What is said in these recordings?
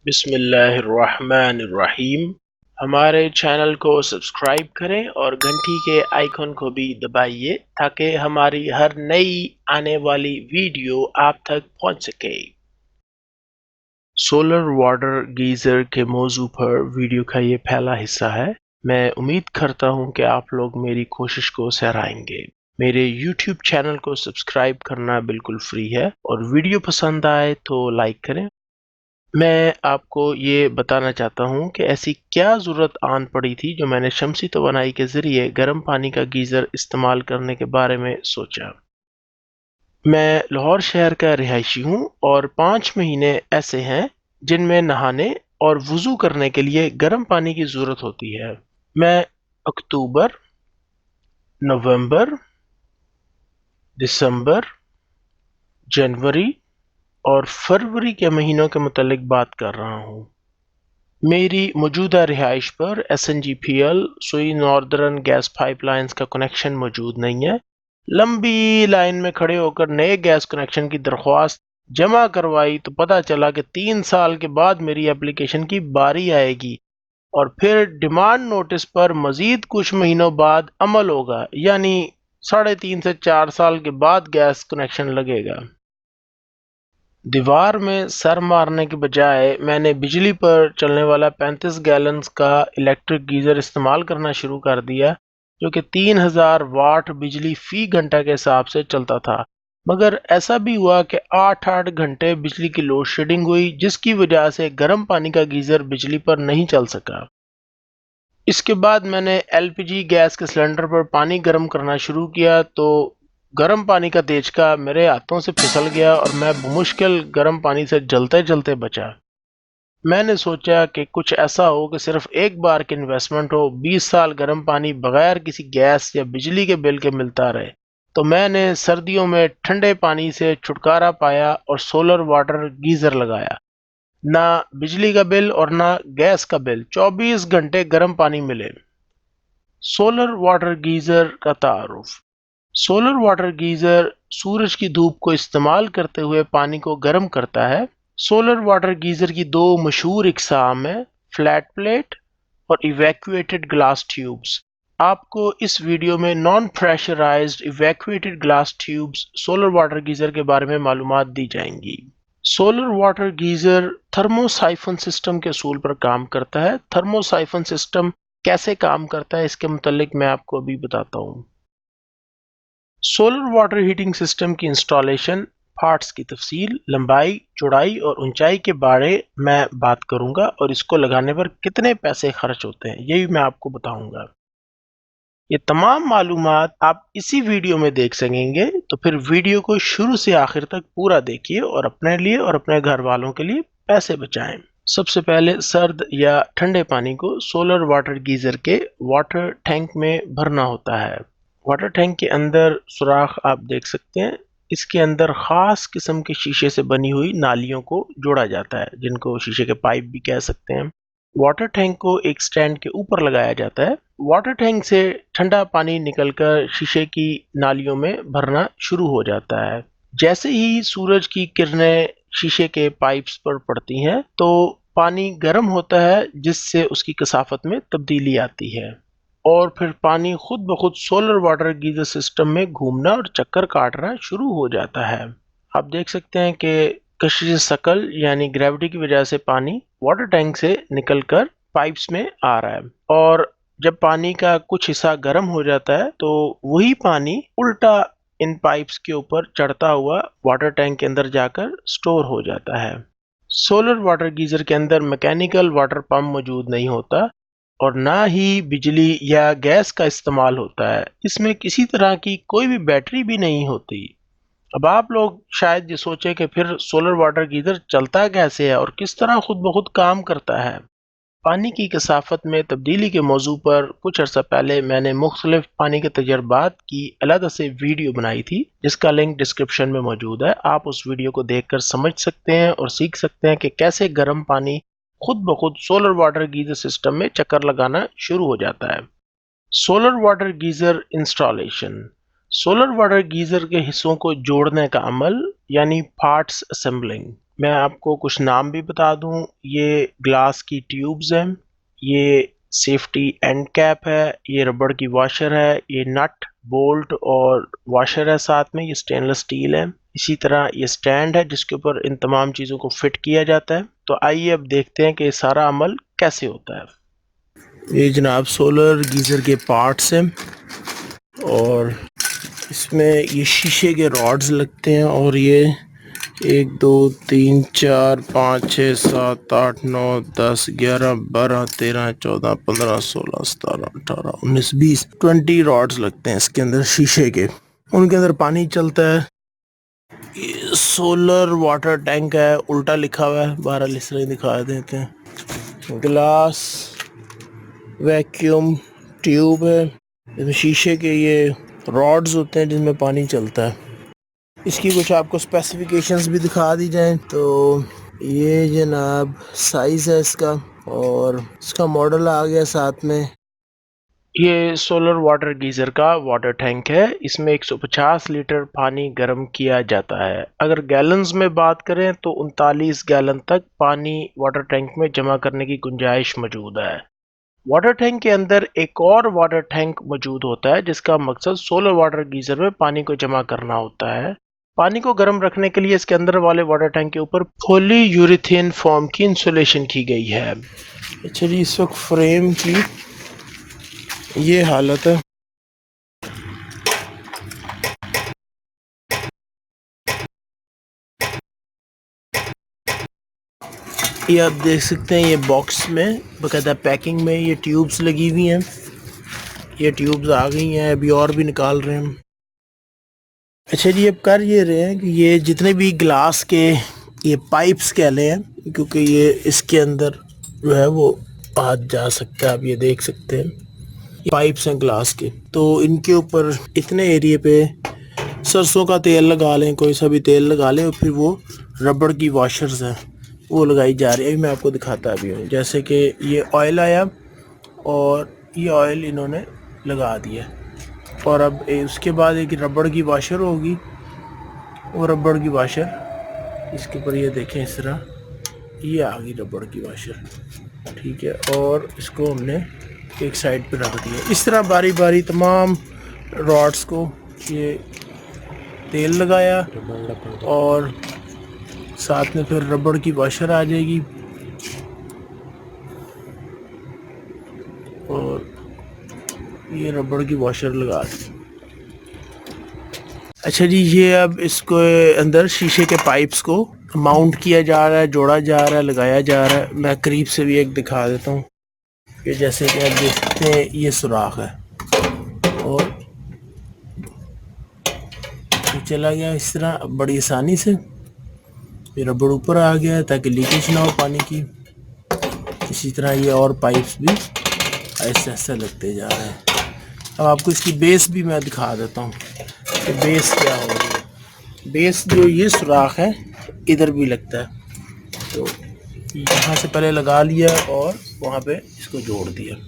बिस्मिल्लाहिर्रहमानिर्रहीम। हमारे चैनल को सब्सक्राइब करें और घंटी के आइकन को भी दबाइए ताकि हमारी हर नई आने वाली वीडियो आप तक पहुंच सके। सोलर वाटर गीज़र के मौजू पर वीडियो का ये पहला हिस्सा है। मैं उम्मीद करता हूं कि आप लोग मेरी कोशिश को सराहेंगे। मेरे YouTube चैनल को सब्सक्राइब करना बिल्कुल फ्री है और वीडियो पसंद आए तो लाइक करें। मैं आपको ये बताना चाहता हूँ कि ऐसी क्या ज़रूरत आन पड़ी थी जो मैंने शमसी तवानाई के ज़रिए गर्म पानी का गीज़र इस्तेमाल करने के बारे में सोचा। मैं लाहौर शहर का रिहायशी हूँ और 5 महीने ऐसे हैं जिनमें नहाने और वज़ू करने के लिए गर्म पानी की ज़रूरत होती है। मैं अक्टूबर, नवंबर, दिसंबर, जनवरी और फरवरी के महीनों के मुतालिक बात कर रहा हूँ। मेरी मौजूदा रिहाइश पर SNGPL सुई नॉर्दर्न गैस पाइपलाइंस का कनेक्शन मौजूद नहीं है। लंबी लाइन में खड़े होकर नए गैस कनेक्शन की दरख्वास्त जमा करवाई तो पता चला कि 3 साल के बाद मेरी एप्लीकेशन की बारी आएगी और फिर डिमांड नोटिस पर मजीद कुछ महीनों बाद अमल होगा, यानी 3.5 से 4 साल के बाद गैस कनेक्शन लगेगा। दीवार में सर मारने के बजाय मैंने बिजली पर चलने वाला 35 गैलन्स का इलेक्ट्रिक गीज़र इस्तेमाल करना शुरू कर दिया, जो कि 3000 वाट बिजली फी घंटा के हिसाब से चलता था। मगर ऐसा भी हुआ कि 8-8 घंटे बिजली की लोड शेडिंग हुई, जिसकी वजह से गर्म पानी का गीज़र बिजली पर नहीं चल सका। इसके बाद मैंने LPG गैस के सिलेंडर पर पानी गर्म करना शुरू किया तो गर्म पानी का देचका मेरे हाथों से फिसल गया और मैं मुश्किल गर्म पानी से जलते जलते बचा। मैंने सोचा कि कुछ ऐसा हो कि सिर्फ एक बार की इन्वेस्टमेंट हो, 20 साल गर्म पानी बगैर किसी गैस या बिजली के बिल के मिलता रहे। तो मैंने सर्दियों में ठंडे पानी से छुटकारा पाया और सोलर वाटर गीज़र लगाया। ना बिजली का बिल और ना गैस का बिल, 24 घंटे गर्म पानी मिले। सोलर वाटर गीज़र का तारुफ। सोलर वाटर गीज़र सूरज की धूप को इस्तेमाल करते हुए पानी को गर्म करता है। सोलर वाटर गीज़र की दो मशहूर इकसाम हैं, फ्लैट प्लेट और इवैक्यूएटेड ग्लास ट्यूब्स। आपको इस वीडियो में non pressurised evacuated glass tubes solar water geyser के बारे में मालूमात दी जाएंगी। Solar water geyser thermosiphon system के असूल पर काम करता है। थर्मोसाइफन सिस्टम कैसे काम करता है इसके मुतालिक मैं आपको अभी बताता हूँ। सोलर वाटर हीटिंग सिस्टम की इंस्टॉलेशन, पार्ट्स की तफसील, लंबाई, चौड़ाई और ऊंचाई के बारे में बात करूंगा और इसको लगाने पर कितने पैसे खर्च होते हैं यही मैं आपको बताऊंगा। ये तमाम मालूमात आप इसी वीडियो में देख सकेंगे, तो फिर वीडियो को शुरू से आखिर तक पूरा देखिए और अपने लिए और अपने घर वालों के लिए पैसे बचाएं। सबसे पहले सर्द या ठंडे पानी को सोलर वाटर गीज़र के वाटर टैंक में भरना होता है। वाटर टैंक के अंदर सुराख आप देख सकते हैं। इसके अंदर ख़ास किस्म के शीशे से बनी हुई नालियों को जोड़ा जाता है, जिनको शीशे के पाइप भी कह सकते हैं। वाटर टैंक को एक स्टैंड के ऊपर लगाया जाता है। वाटर टैंक से ठंडा पानी निकलकर शीशे की नालियों में भरना शुरू हो जाता है। जैसे ही सूरज की किरणें शीशे के पाइप्स पर पड़ती हैं तो पानी गर्म होता है, जिससे उसकी कसाफत में तब्दीली आती है और फिर पानी खुद ब खुद सोलर वाटर गीज़र सिस्टम में घूमना और चक्कर काटना शुरू हो जाता है। आप देख सकते हैं कि कशिश शकल यानी ग्रेविटी की वजह से पानी वाटर टैंक से निकलकर पाइप्स में आ रहा है और जब पानी का कुछ हिस्सा गर्म हो जाता है तो वही पानी उल्टा इन पाइप्स के ऊपर चढ़ता हुआ वाटर टैंक के अंदर जाकर स्टोर हो जाता है। सोलर वाटर गीज़र के अंदर मैकेनिकल वाटर पंप मौजूद नहीं होता और ना ही बिजली या गैस का इस्तेमाल होता है। इसमें किसी तरह की कोई भी बैटरी भी नहीं होती। अब आप लोग शायद ये सोचें कि फिर सोलर वाटर गीज़र चलता कैसे है और किस तरह खुद ब खुद काम करता है। पानी की कसाफत में तब्दीली के मौजू पर कुछ अर्सा पहले मैंने मुख्तलिफ पानी के तजर्बात की अलग से वीडियो बनाई थी, जिसका लिंक डिस्क्रिप्शन में मौजूद है। आप उस वीडियो को देखकर समझ सकते हैं और सीख सकते हैं कि कैसे गर्म पानी खुद ब खुद सोलर वाटर गीज़र सिस्टम में चक्कर लगाना शुरू हो जाता है। Solar water geyser installation. Solar water geyser के हिस्सों को जोड़ने का अमल यानी पार्ट्स असेंबलिंग। मैं आपको कुछ नाम भी बता दूं, ये ग्लास की ट्यूब्स हैं, ये सेफ्टी एंड कैप है, ये रबड़ की वॉशर है, ये नट बोल्ट और वॉशर है, साथ में ये स्टेनलेस स्टील है। इसी तरह ये स्टैंड है जिसके ऊपर इन तमाम चीज़ों को फिट किया जाता है। तो आइए अब देखते हैं कि ये सारा अमल कैसे होता है। ये जनाब सोलर गीज़र के पार्ट्स हैं और इसमें ये शीशे के रॉड्स लगते हैं और ये 1 2 3 4 5 6 7 8 9 10 11 12 13 14 15 16 17 18 19 20 20 रॉड्स लगते हैं इसके अंदर शीशे के। उनके अंदर पानी चलता है। ये सोलर वाटर टैंक है, उल्टा लिखा हुआ है, 12 लिस्टें दिखा देते हैं। ग्लास वैक्यूम ट्यूब है, इसमें शीशे के ये रॉड्स होते हैं जिसमें पानी चलता है। इसकी कुछ आपको स्पेसिफिकेशंस भी दिखा दी जाएं तो ये जनाब साइज़ है इसका और इसका मॉडल आ गया साथ में। ये सोलर वाटर गीज़र का वाटर टैंक है। इसमें 150 लीटर पानी गर्म किया जाता है। अगर गैलन्स में बात करें तो 39 गैलन तक पानी वाटर टैंक में जमा करने की गुंजाइश मौजूद है। वाटर टैंक के अंदर एक और वाटर टैंक मौजूद होता है जिसका मकसद सोलर वाटर गीज़र में पानी को जमा करना होता है। पानी को गर्म रखने के लिए इसके अंदर वाले वाटर टैंक के ऊपर पॉली यूरेथेन फोम की इंसुलेशन की गई है। अच्छा जी, इस वक्त फ्रेम की ये हालत है। ये आप देख सकते हैं, ये बॉक्स में बाकायदा पैकिंग में ये ट्यूब्स लगी हुई हैं। ये ट्यूब्स आ गई हैं, अभी और भी निकाल रहे हैं। अच्छा जी, अब कर ये रहे हैं कि ये जितने भी ग्लास के ये पाइप्स कह लें हैं, क्योंकि ये इसके अंदर जो है वो हाथ जा सकता है। आप ये देख सकते हैं, ये पाइप्स हैं ग्लास के। तो इनके ऊपर इतने एरिए पे सरसों का तेल लगा लें, कोई सा भी तेल लगा लें, और फिर वो रबड़ की वॉशर्स हैं वो लगाई जा रही है। अभी मैं आपको दिखाता भी हूँ। जैसे कि ये ऑयल आया और ये ऑयल इन्होंने लगा दिया और अब उसके बाद एक रबड़ की वॉशर होगी। वो रबड़ की वॉशर इसके ऊपर ये देखें, इस तरह ये आ गई रबड़ की वॉशर, ठीक है। और इसको हमने एक साइड पे रख दिया। इस तरह बारी बारी तमाम रॉड्स को ये तेल लगाया और साथ में फिर रबड़ की वॉशर आ जाएगी और ये रबड़ की वॉशर लगा दी। अच्छा जी, ये अब इसको अंदर शीशे के पाइप्स को माउंट किया जा रहा है, जोड़ा जा रहा है, लगाया जा रहा है। मैं करीब से भी एक दिखा देता हूँ कि जैसे कि आप देख सकते हैं ये सुराख है और ये चला गया इस तरह बड़ी आसानी से। ये रबड़ ऊपर आ गया है ताकि लीकेज ना हो पानी की। इसी तरह ये और पाइप्स भी ऐसे ऐसे लगते जा रहे हैं। अब आपको इसकी बेस भी मैं दिखा देता हूँ कि बेस क्या हो रही है। बेस जो ये सुराख है इधर भी लगता है, तो यहाँ से पहले लगा लिया और वहाँ पे इसको जोड़ दिया।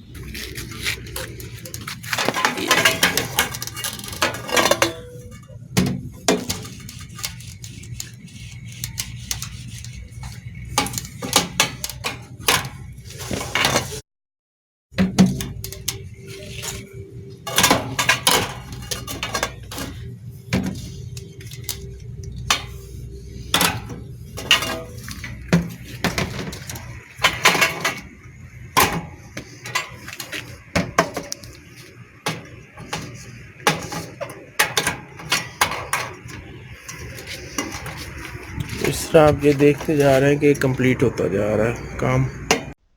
इस तरह आप ये देखते जा रहे हैं कि कंप्लीट होता जा रहा है काम।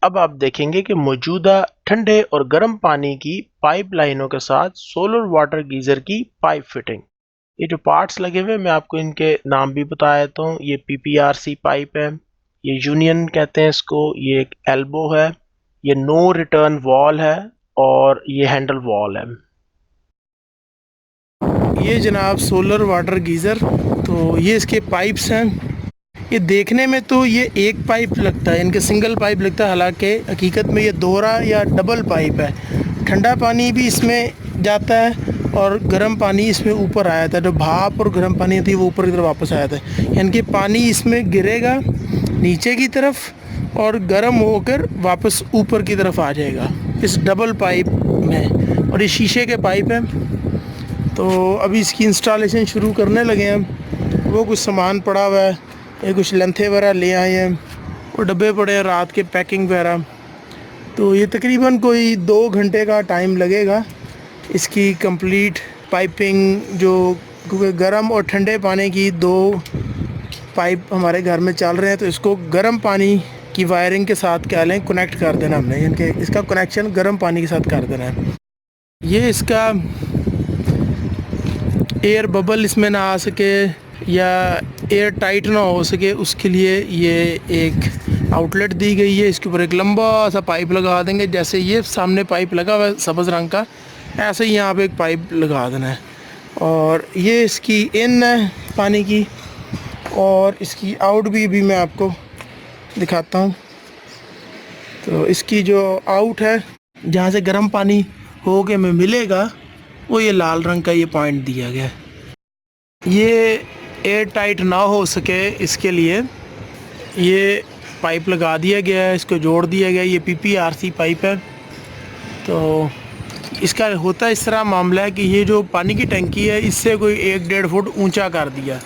अब आप देखेंगे कि मौजूदा ठंडे और गर्म पानी की पाइप लाइनों के साथ सोलर वाटर गीजर की पाइप फिटिंग। ये जो पार्ट्स लगे हुए मैं आपको इनके नाम भी बता देता हूँ। ये PPRC पाइप है, ये यूनियन कहते हैं इसको, ये एक एल्बो है, ये नो रिटर्न वॉल है और ये हैंडल वॉल है। ये जनाब सोलर वाटर गीज़र, तो ये इसके पाइप्स हैं। ये देखने में तो ये एक पाइप लगता है, इनके सिंगल पाइप लगता है, हालांकि हकीकत में ये दोहरा या डबल पाइप है। ठंडा पानी भी इसमें जाता है और गर्म पानी इसमें ऊपर आया था। जो भाप और गर्म पानी थी वो ऊपर की तरफ वापस आया था, यानी कि पानी इसमें गिरेगा नीचे की तरफ और गर्म होकर वापस ऊपर की तरफ आ जाएगा इस डबल पाइप में। और ये शीशे के पाइप हैं। तो अभी इसकी इंस्टॉलेशन शुरू करने लगे हैं। वो कुछ सामान पड़ा हुआ है, ये कुछ लेंथे वगैरह ले आए हैं, और डब्बे पड़े हैं रात के पैकिंग वगैरह। तो ये तकरीबन कोई 2 घंटे का टाइम लगेगा इसकी कंप्लीट पाइपिंग, जो क्योंकि गर्म और ठंडे पानी की 2 पाइप हमारे घर में चल रहे हैं। तो इसको गर्म पानी की वायरिंग के साथ क्या लें कनेक्ट कर देना हमने, यानी कि इसका कनेक्शन गर्म पानी के साथ कर देना है। ये इसका एयर बबल इसमें ना आ सके या एयर टाइट ना हो सके, उसके लिए ये एक आउटलेट दी गई है। इसके ऊपर एक लंबा सा पाइप लगा देंगे, जैसे ये सामने पाइप लगा हुआ है सब्ज़ रंग का, ऐसे ही यहाँ पे एक पाइप लगा देना है। और ये इसकी इन है पानी की, और इसकी आउट भी मैं आपको दिखाता हूँ। तो इसकी जो आउट है, जहाँ से गर्म पानी हो के में मिलेगा, वो ये लाल रंग का ये पॉइंट दिया गया है। ये एयर टाइट ना हो सके इसके लिए ये पाइप लगा दिया गया है, इसको जोड़ दिया गया है। ये PPRC पाइप है। तो इसका होता इस तरह मामला है कि ये जो पानी की टंकी है, इससे कोई 1-1.5 फुट ऊंचा कर दिया।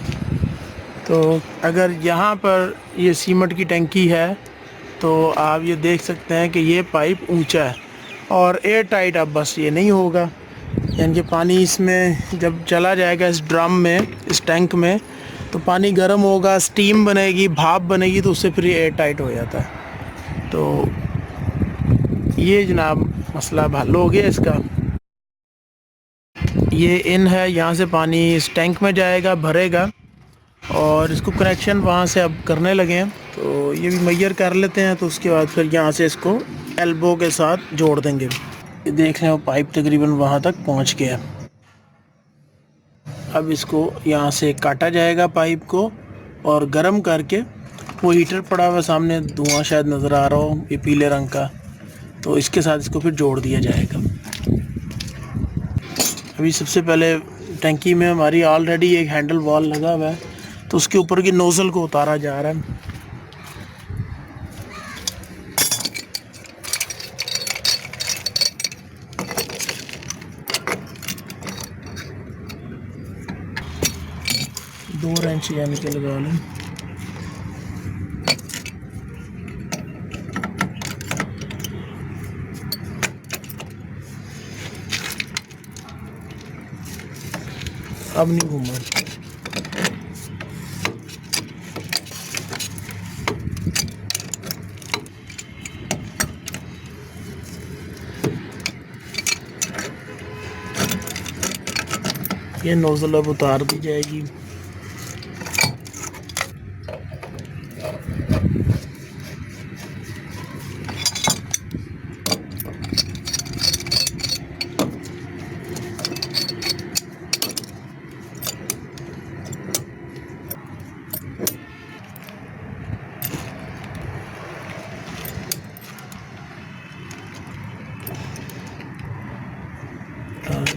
तो अगर यहाँ पर ये सीमेंट की टंकी है तो आप ये देख सकते हैं कि ये पाइप ऊंचा है और एयर टाइट अब बस ये नहीं होगा, यानी कि पानी इसमें जब चला जाएगा इस ड्रम में, इस टैंक में, तो पानी गर्म होगा, स्टीम बनेगी, भाप बनेगी, तो उससे फिर ये एयर टाइट हो जाता है। तो ये जनाब मसला हल हो गया इसका। ये इन है, यहाँ से पानी इस टैंक में जाएगा, भरेगा, और इसको कनेक्शन वहाँ से अब करने लगे हैं। तो ये भी मेजर कर लेते हैं, तो उसके बाद फिर यहाँ से इसको एल्बो के साथ जोड़ देंगे। ये देख रहे हो पाइप तकरीबन वहाँ तक पहुँच गया। अब इसको यहाँ से काटा जाएगा पाइप को, और गर्म करके, वो हीटर पड़ा हुआ सामने, धुआं शायद नज़र आ रहा हो, ये पीले रंग का, तो इसके साथ इसको फिर जोड़ दिया जाएगा। अभी सबसे पहले टंकी में हमारी ऑलरेडी एक हैंडल वॉल लगा हुआ है, तो उसके ऊपर की नोज़ल को उतारा जा रहा है। दो रेंच यानी कि लगा लें। अब नहीं घूमा। ये नोज़ल अब उतार दी जाएगी।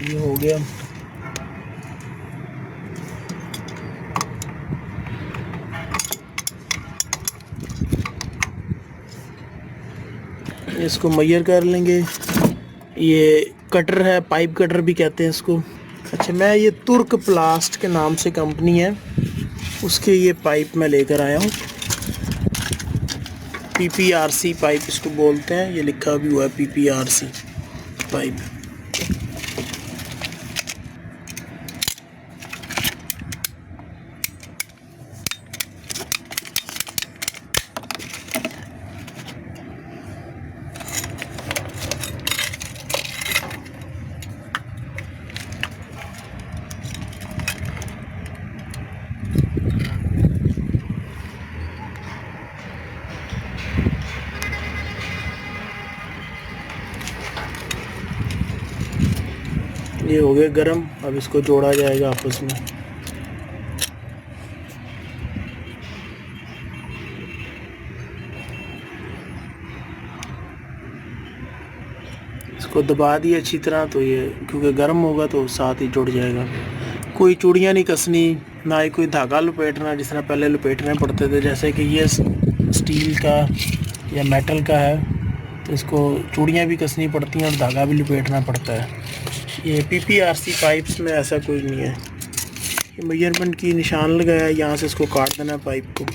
ये हो गया। इसको मेजर कर लेंगे। ये कटर है, पाइप कटर भी कहते हैं इसको। अच्छा, मैं ये तुर्क प्लास्ट के नाम से कंपनी है, उसके ये पाइप मैं लेकर आया हूँ। PPRC पाइप इसको बोलते हैं, ये लिखा भी हुआ है PPRC पाइप। ये हो गया गरम, अब इसको जोड़ा जाएगा आपस में। इसको इसको दबा दिया अच्छी तरह, तो ये क्योंकि गर्म होगा तो साथ ही जुड़ जाएगा। कोई चूड़ियाँ नहीं कसनी, ना ही कोई धागा लपेटना जिस तरह पहले लपेटने पड़ते थे। जैसे कि ये स्टील का या मेटल का है तो इसको चूड़ियाँ भी कसनी पड़ती हैं और धागा भी लपेटना पड़ता है। ये PPRC पाइप्स में ऐसा कोई नहीं है। ये मेजरमेंट की निशान लगाया है, यहाँ से इसको काट देना है पाइप को।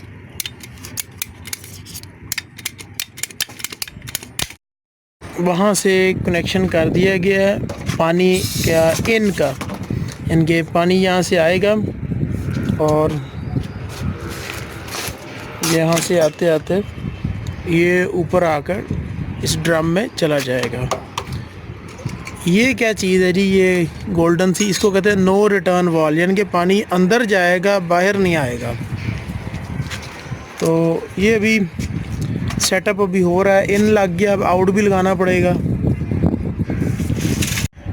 वहाँ से कनेक्शन कर दिया गया है पानी का इनका, इनके पानी यहाँ से आएगा और यहाँ से आते आते ये ऊपर आकर इस ड्रम में चला जाएगा। ये क्या चीज़ है जी, ये गोल्डन सी, इसको कहते हैं नो रिटर्न वॉल, यानी कि पानी अंदर जाएगा बाहर नहीं आएगा। तो ये अभी सेटअप अभी हो रहा है, इन लग गया, अब आउट भी लगाना पड़ेगा।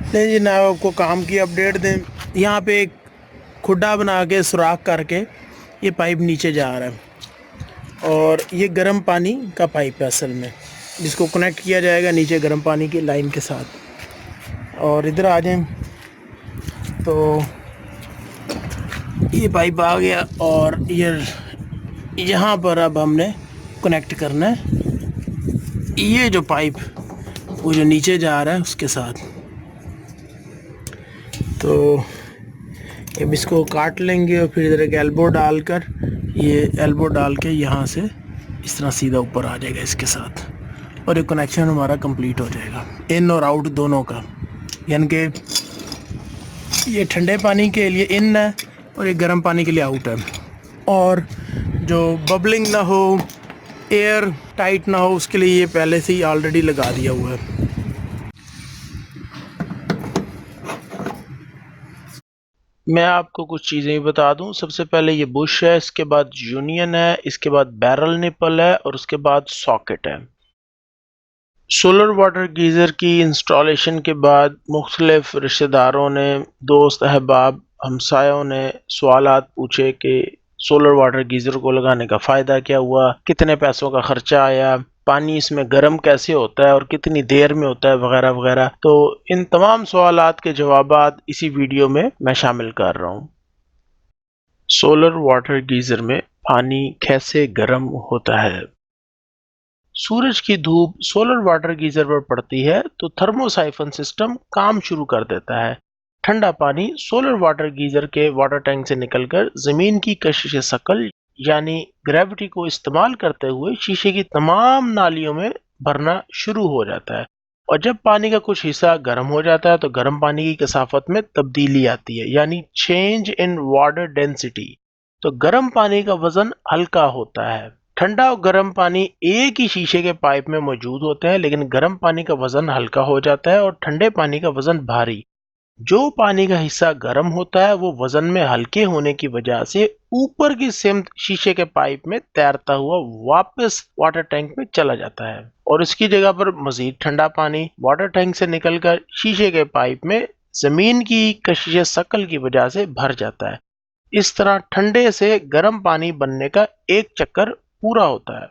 नहीं जी, ना आपको काम की अपडेट दें। यहाँ पे एक खुड्डा बना के सुराख करके ये पाइप नीचे जा रहा है और ये गर्म पानी का पाइप है असल में, जिसको कनेक्ट किया जाएगा नीचे गर्म पानी की लाइन के साथ। और इधर आ जाएं तो ये पाइप आ गया और ये यहाँ पर अब हमने कनेक्ट करना है ये जो पाइप वो जो नीचे जा रहा है उसके साथ। तो अब इसको काट लेंगे और फिर इधर एक एल्बो डालकर, ये एल्बो डाल के यहाँ से इस तरह सीधा ऊपर आ जाएगा इसके साथ और ये कनेक्शन हमारा कंप्लीट हो जाएगा इन और आउट दोनों का। यानी कि ये ठंडे पानी के लिए इन है और ये गर्म पानी के लिए आउट है। और जो बबलिंग ना हो, एयर टाइट ना हो, उसके लिए ये पहले से ही ऑलरेडी लगा दिया हुआ है। मैं आपको कुछ चीज़ें बता दूं। सबसे पहले ये बुश है, इसके बाद यूनियन है, इसके बाद बैरल निपल है और उसके बाद सॉकेट है। सोलर वाटर गीज़र की इंस्टॉलेशन के बाद मुख्तलिफ रिश्तेदारों ने, दोस्त अहबाब, हमसायों ने सवालात पूछे कि सोलर वाटर गीज़र को लगाने का फ़ायदा क्या हुआ, कितने पैसों का ख़र्चा आया, पानी इसमें गर्म कैसे होता है और कितनी देर में होता है, वगैरह वगैरह। तो इन तमाम सवालात के जवाबात इसी वीडियो में मैं शामिल कर रहा हूँ। सोलर वाटर गीज़र में पानी कैसे गर्म होता है। सूरज की धूप सोलर वाटर गीज़र पर पड़ती है तो थर्मोसाइफन सिस्टम काम शुरू कर देता है। ठंडा पानी सोलर वाटर गीज़र के वाटर टैंक से निकलकर ज़मीन की कशिश शकल यानी ग्रेविटी को इस्तेमाल करते हुए शीशे की तमाम नालियों में भरना शुरू हो जाता है। और जब पानी का कुछ हिस्सा गर्म हो जाता है तो गर्म पानी की कसाफत में तब्दीली आती है, यानी चेंज इन वाटर डेंसिटी। तो गर्म पानी का वजन हल्का होता है। ठंडा और गर्म पानी एक ही शीशे के पाइप में मौजूद होते हैं, लेकिन गर्म पानी का वजन हल्का हो जाता है और ठंडे पानी का वजन भारी। जो पानी का हिस्सा गर्म होता है वो वजन में हल्के होने की वजह से ऊपर की सिमत शीशे के पाइप में तैरता हुआ वापस वाटर टैंक में चला जाता है और इसकी जगह पर मजीद ठंडा पानी वाटर टैंक से निकलकर शीशे के पाइप में जमीन की कशिश शकल की वजह से भर जाता है। इस तरह ठंडे से गर्म पानी बनने का एक चक्कर पूरा होता है।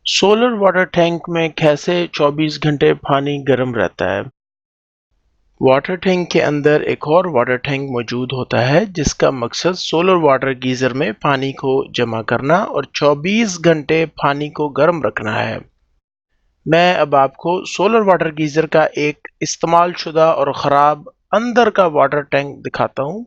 सोलर वाटर टैंक में कैसे 24 घंटे पानी गर्म रहता है। वाटर टैंक के अंदर एक और वाटर टैंक मौजूद होता है जिसका मकसद सोलर वाटर गीज़र में पानी को जमा करना और 24 घंटे पानी को गर्म रखना है। मैं अब आपको सोलर वाटर गीज़र का एक इस्तेमाल शुदा और ख़राब अंदर का वाटर टैंक दिखाता हूँ।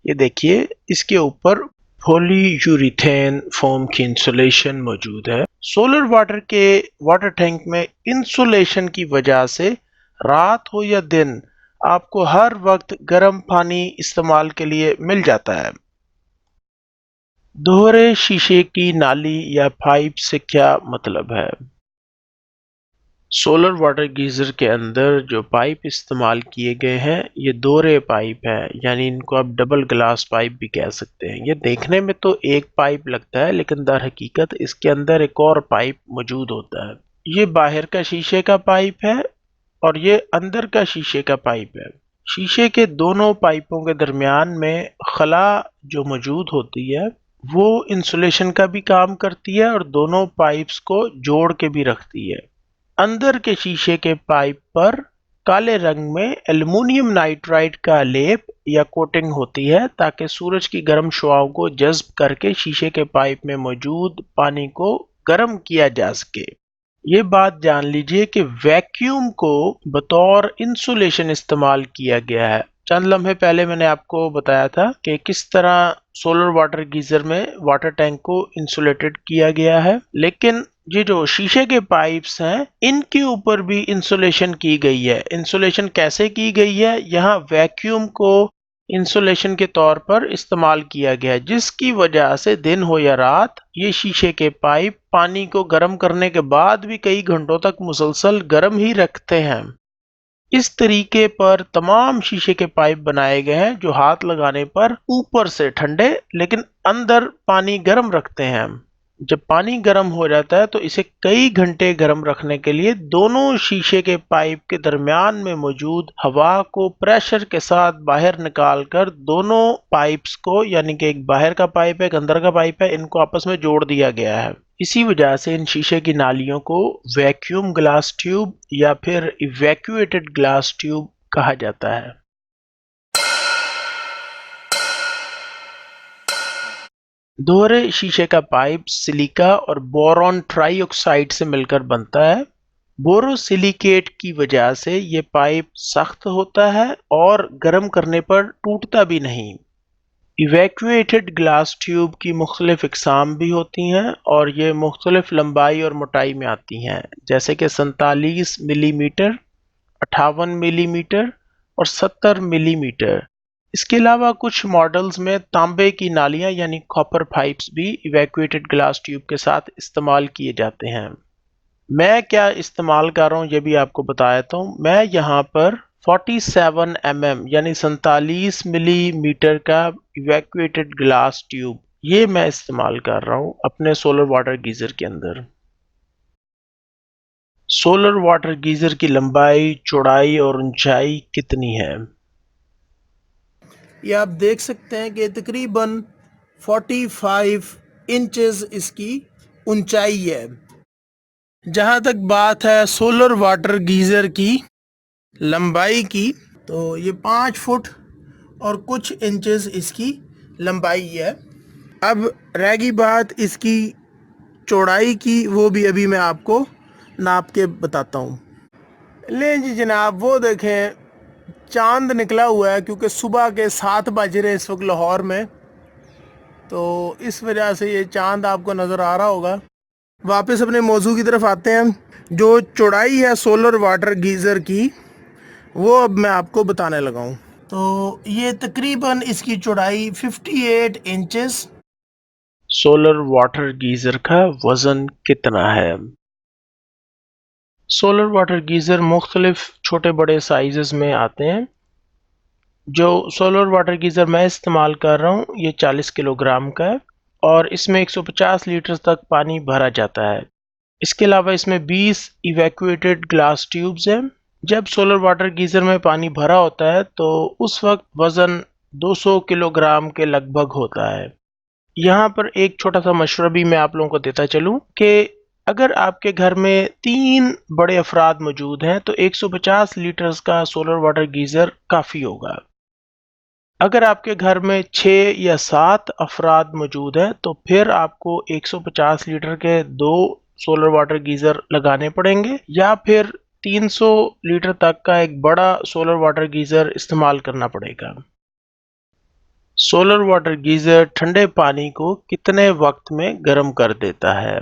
ये देखिए, इसके ऊपर पॉलीयूरीथेन फोम की इंसुलेशन मौजूद है। सोलर वाटर के वाटर टैंक में इंसुलेशन की वजह से रात हो या दिन आपको हर वक्त गर्म पानी इस्तेमाल के लिए मिल जाता है। दोहरे शीशे की नाली या पाइप से क्या मतलब है। सोलर वाटर गीज़र के अंदर जो पाइप इस्तेमाल किए गए हैं ये दोहरे पाइप है, यानी इनको आप डबल ग्लास पाइप भी कह सकते हैं। ये देखने में तो एक पाइप लगता है लेकिन दर हकीकत इसके अंदर एक और पाइप मौजूद होता है। ये बाहर का शीशे का पाइप है और ये अंदर का शीशे का पाइप है। शीशे के दोनों पाइपों के दरमियान में खला जो मौजूद होती है वो इंसुलेशन का भी काम करती है और दोनों पाइप्स को जोड़ के भी रखती है। अंदर के शीशे के पाइप पर काले रंग में एल्युमिनियम नाइट्राइड का लेप या कोटिंग होती है ताकि सूरज की गर्म शुआओं को जज्ब करके शीशे के पाइप में मौजूद पानी को गर्म किया जा सके। ये बात जान लीजिए कि वैक्यूम को बतौर इंसुलेशन इस्तेमाल किया गया है। चंद लम्हे पहले मैंने आपको बताया था कि किस तरह सोलर वाटर गीजर में वाटर टैंक को इंसुलेटेड किया गया है, लेकिन ये जो शीशे के पाइप्स हैं इनके ऊपर भी इंसुलेशन की गई है। इंसुलेशन कैसे की गई है? यहाँ वैक्यूम को इंसुलेशन के तौर पर इस्तेमाल किया गया है, जिसकी वजह से दिन हो या रात ये शीशे के पाइप पानी को गर्म करने के बाद भी कई घंटों तक मुसलसल गर्म ही रखते हैं। इस तरीके पर तमाम शीशे के पाइप बनाए गए हैं जो हाथ लगाने पर ऊपर से ठंडे लेकिन अंदर पानी गर्म रखते हैं। जब पानी गर्म हो जाता है तो इसे कई घंटे गर्म रखने के लिए दोनों शीशे के पाइप के दरमियान में मौजूद हवा को प्रेशर के साथ बाहर निकालकर दोनों पाइप्स को, यानी कि एक बाहर का पाइप है एक अंदर का पाइप है, इनको आपस में जोड़ दिया गया है। इसी वजह से इन शीशे की नालियों को वैक्यूम ग्लास ट्यूब या फिर इवैक्यूएटेड ग्लास ट्यूब कहा जाता है। दोहरे शीशे का पाइप सिलिका और बोरॉन ट्राइऑक्साइड से मिलकर बनता है। बोरोसिलिकेट की वजह से ये पाइप सख्त होता है और गर्म करने पर टूटता भी नहीं। इवैक्यूएटेड ग्लास ट्यूब की मुख्तलिफ इकसाम भी होती हैं और ये मुख्तलिफ लंबाई और मोटाई में आती हैं, जैसे कि 47 मिलीमीटर, 58 मिलीमीटर और 70 मिलीमीटर। इसके अलावा कुछ मॉडल्स में तांबे की नालियां यानी कॉपर पाइप्स भी इवैक्यूएटेड ग्लास ट्यूब के साथ इस्तेमाल किए जाते हैं। मैं क्या इस्तेमाल कर रहा हूँ ये भी आपको बता देता हूँ। मैं यहाँ पर 47 यानी 47 मिलीमीटर का इवैक्यूएटेड ग्लास ट्यूब ये मैं इस्तेमाल कर रहा हूँ अपने सोलर वाटर गीजर के अंदर। सोलर वाटर गीजर की लंबाई, चौड़ाई और ऊंचाई कितनी है? ये आप देख सकते हैं कि तकरीबन 45 इंचेस इसकी ऊंचाई है। जहाँ तक बात है सोलर वाटर गीज़र की लंबाई की, तो ये 5 फुट और कुछ इंचेस इसकी लंबाई है। अब रह गई बात इसकी चौड़ाई की, वो भी अभी मैं आपको नाप के बताता हूँ। ले जी जनाब, वो देखें चांद निकला हुआ है, क्योंकि सुबह के 7 बज रहे इस वक्त लाहौर में, तो इस वजह से ये चांद आपको नज़र आ रहा होगा। वापस अपने मौजू की तरफ आते हैं। जो चौड़ाई है सोलर वाटर गीज़र की वो अब मैं आपको बताने लगा हूँ। तो ये तकरीबन इसकी चौड़ाई 58 इंचेस। सोलर वाटर गीजर का वजन कितना है? सोलर वाटर गीजर मुख्तलिफ छोटे बड़े साइजेस में आते हैं। जो सोलर वाटर गीजर मैं इस्तेमाल कर रहा हूँ ये 40 किलोग्राम का है और इसमें 150 लीटर तक पानी भरा जाता है। इसके अलावा इसमें 20 इवैक्यूएटेड ग्लास ट्यूब्स हैं। जब सोलर वाटर गीजर में पानी भरा होता है तो उस वक्त वजन 200 किलोग्राम के लगभग होता है। यहाँ पर एक छोटा सा मशवरा भी मैं आप लोगों को देता चलूँ कि अगर आपके घर में 3 बड़े अफराद मौजूद हैं तो 150 लीटर्स का सोलर वाटर गीजर काफ़ी होगा। अगर आपके घर में 6 या 7 अफराद मौजूद हैं तो फिर आपको 150 लीटर के 2 सोलर वाटर गीजर लगाने पड़ेंगे या फिर 300 लीटर तक का एक बड़ा सोलर वाटर गीजर इस्तेमाल करना पड़ेगा। सोलर वाटर गीजर ठंडे पानी को कितने वक्त में गर्म कर देता है?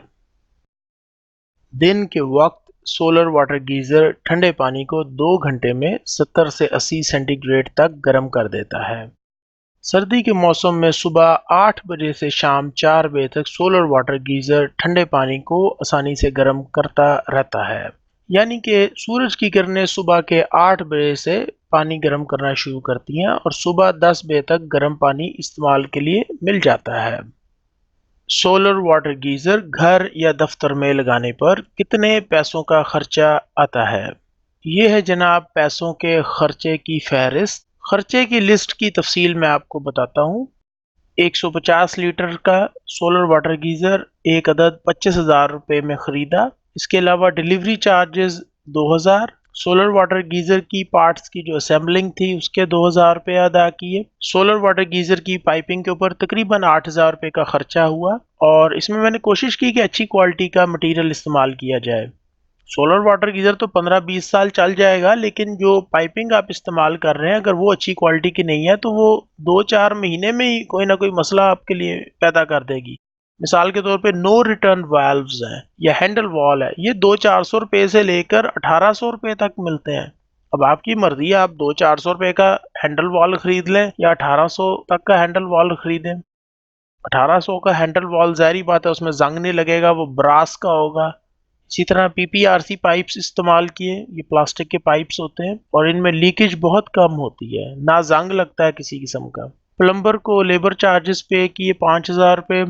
दिन के वक्त सोलर वाटर गीजर ठंडे पानी को 2 घंटे में 70 से 80 सेंटीग्रेड तक गर्म कर देता है। सर्दी के मौसम में सुबह 8 बजे से शाम 4 बजे तक सोलर वाटर गीजर ठंडे पानी को आसानी से गर्म करता रहता है। यानी कि सूरज की किरणें सुबह के 8 बजे से पानी गर्म करना शुरू करती हैं और सुबह 10 बजे तक गर्म पानी इस्तेमाल के लिए मिल जाता है। सोलर वाटर गीजर घर या दफ्तर में लगाने पर कितने पैसों का खर्चा आता है? ये है जनाब पैसों के खर्चे की फहरिस्त। खर्चे की लिस्ट की तफसील मैं आपको बताता हूँ। 150 लीटर का सोलर वाटर गीजर एक अदद 25,000 रुपये में ख़रीदा। इसके अलावा delivery charges 2000, solar water geyser की पार्ट्स की जो असेंबलिंग थी उसके 2000 रुपये अदा किए। सोलर वाटर गीजर की पाइपिंग के ऊपर तकरीबन 8000 रुपये का खर्चा हुआ और इसमें मैंने कोशिश की कि अच्छी क्वालिटी का मटेरियल इस्तेमाल किया जाए। सोलर वाटर गीजर तो 15-20 साल चल जाएगा, लेकिन जो पाइपिंग आप इस्तेमाल कर रहे हैं अगर वो अच्छी क्वालिटी की नहीं है तो वो 2-4 महीने में ही कोई ना कोई मसला आपके लिए पैदा कर देगी। मिसाल के तौर पे नो रिटर्न वाल्व्स हैं या हैंडल वॉल है, ये 200-400 रुपये से लेकर 1800 रुपये तक मिलते हैं। अब आपकी मर्जी है, आप 200-400 रुपये का हैंडल वॉल खरीद लें या 1800 तक का हैंडल वॉल खरीदें। 1800 का हैंडल वॉल ज़ाहिर बात है उसमें जंग नहीं लगेगा, वो ब्रास का होगा। इसी तरह पीपीआरसी पाइप्स इस्तेमाल किए, ये प्लास्टिक के पाइप्स होते हैं और इनमें लीकेज बहुत कम होती है, ना जंग लगता है किसी किस्म का। प्लम्बर को लेबर चार्जेस पे किए 5000 रुपये,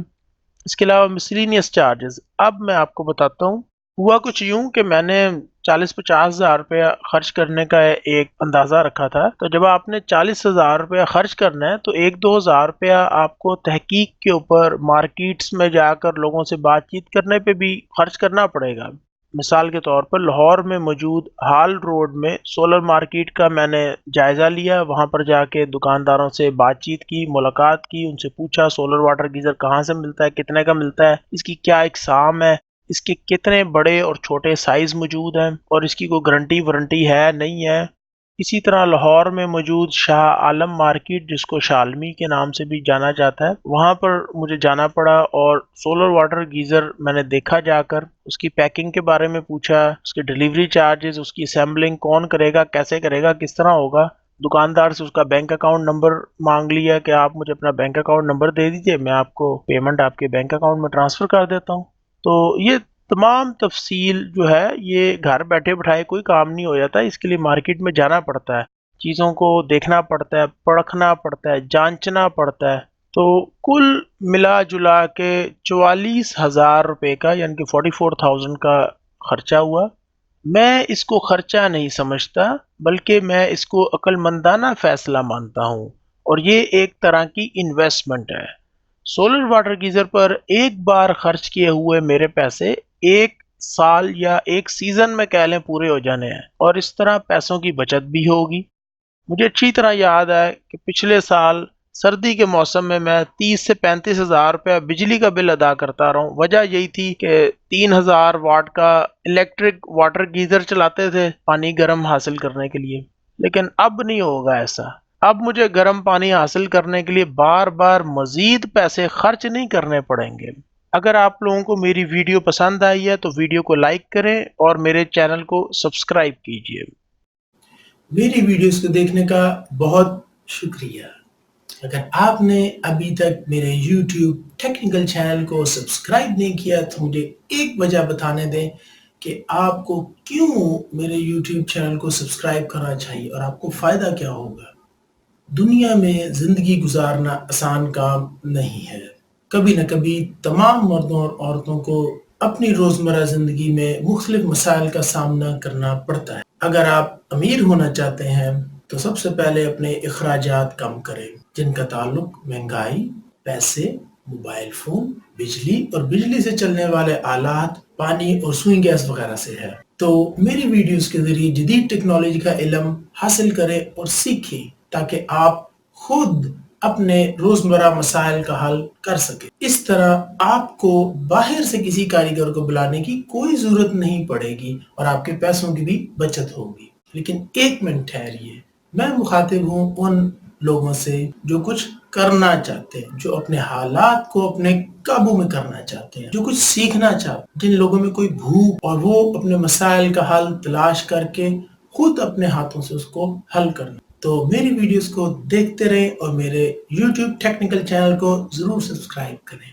इसके अलावा मिसलिनियस चार्जेस। अब मैं आपको बताता हूँ, हुआ कुछ यूं कि मैंने 40-50 हज़ार रुपया खर्च करने का एक अंदाज़ा रखा था। तो जब आपने 40,000 रुपया खर्च करना है तो 1-2 हज़ार रुपया आपको तहकीक के ऊपर मार्केट्स में जाकर लोगों से बातचीत करने पे भी खर्च करना पड़ेगा। मिसाल के तौर पर लाहौर में मौजूद हाल रोड में सोलर मार्केट का मैंने जायज़ा लिया, वहाँ पर जाके दुकानदारों से बातचीत की, मुलाकात की, उनसे पूछा सोलर वाटर गीज़र कहाँ से मिलता है, कितने का मिलता है, इसकी क्या इकसाम है, इसके कितने बड़े और छोटे साइज़ मौजूद हैं और इसकी कोई गारंटी वारंटी है नहीं है। इसी तरह लाहौर में मौजूद शाह आलम मार्केट, जिसको शालमी के नाम से भी जाना जाता है, वहाँ पर मुझे जाना पड़ा और सोलर वाटर गीज़र मैंने देखा जाकर, उसकी पैकिंग के बारे में पूछा, उसके डिलीवरी चार्जेस, उसकी असेंबलिंग कौन करेगा, कैसे करेगा, किस तरह होगा। दुकानदार से उसका बैंक अकाउंट नंबर मांग लिया कि आप मुझे अपना बैंक अकाउंट नंबर दे दीजिए, मैं आपको पेमेंट आपके बैंक अकाउंट में ट्रांसफ़र कर देता हूँ। तो ये तमाम तफसील जो है ये घर बैठे बिठाए कोई काम नहीं हो जाता, इसके लिए मार्केट में जाना पड़ता है, चीज़ों को देखना पड़ता है, परखना पड़ता है, जांचना पड़ता है। तो कुल मिला जुला के 44,000 रुपये का यानी कि 44,000 का खर्चा हुआ। मैं इसको खर्चा नहीं समझता, बल्कि मैं इसको अक्लमंदाना फ़ैसला मानता हूँ और ये एक तरह की इन्वेस्टमेंट है। सोलर वाटर गीज़र पर एक बार खर्च किए हुए मेरे पैसे एक साल या एक सीज़न में कह लें पूरे हो जाने हैं और इस तरह पैसों की बचत भी होगी। मुझे अच्छी तरह याद है कि पिछले साल सर्दी के मौसम में मैं 30 से 35 हज़ार रुपया बिजली का बिल अदा करता रहा हूँ। वजह यही थी कि 3000 वाट का इलेक्ट्रिक वाटर गीज़र चलाते थे पानी गर्म हासिल करने के लिए, लेकिन अब नहीं होगा ऐसा। अब मुझे गर्म पानी हासिल करने के लिए बार बार मज़ीद पैसे खर्च नहीं करने पड़ेंगे। अगर आप लोगों को मेरी वीडियो पसंद आई है तो वीडियो को लाइक करें और मेरे चैनल को सब्सक्राइब कीजिए। मेरी वीडियोस को देखने का बहुत शुक्रिया। अगर आपने अभी तक मेरे YouTube टेक्निकल चैनल को सब्सक्राइब नहीं किया तो मुझे एक वजह बताने दें कि आपको क्यों मेरे YouTube चैनल को सब्सक्राइब करना चाहिए और आपको फ़ायदा क्या होगा। दुनिया में ज़िंदगी गुजारना आसान काम नहीं है। कभी न कभी तमाम मर्दों और औरतों को अपनी रोज़मर्रा ज़िंदगी में मुख्तलिफ मसाइल का सामना करना पड़ता है। अगर आप अमीर होना चाहते हैं तो सबसे पहले अपने अखराजात कम करें, जिनका ताल्लुक महंगाई, पैसे, मोबाइल फ़ोन, बिजली और बिजली से चलने वाले आलात, पानी और सुई गैस वगैरह से है। तो मेरी वीडियोस के ज़रिए जदीद टेक्नोलॉजी का इल्म हासिल करें और सीखें ताकि आप खुद अपने रोजमर्रा मसाइल का हल कर सके। इस तरह आपको बाहर से किसी कारीगर को बुलाने की कोई जरूरत नहीं पड़ेगी और आपके पैसों की भी बचत होगी। लेकिन एक मिनट ठहरिए, मैं मुखातिब हूँ उन लोगों से जो कुछ करना चाहते हैं, जो अपने हालात को अपने काबू में करना चाहते हैं, जो कुछ सीखना चाहते हैं, जिन लोगों में कोई भूख और वो अपने मसाइल का हल तलाश करके खुद अपने हाथों से उसको हल करना। तो मेरी वीडियोस को देखते रहें और मेरे YouTube टेक्निकल चैनल को जरूर सब्सक्राइब करें।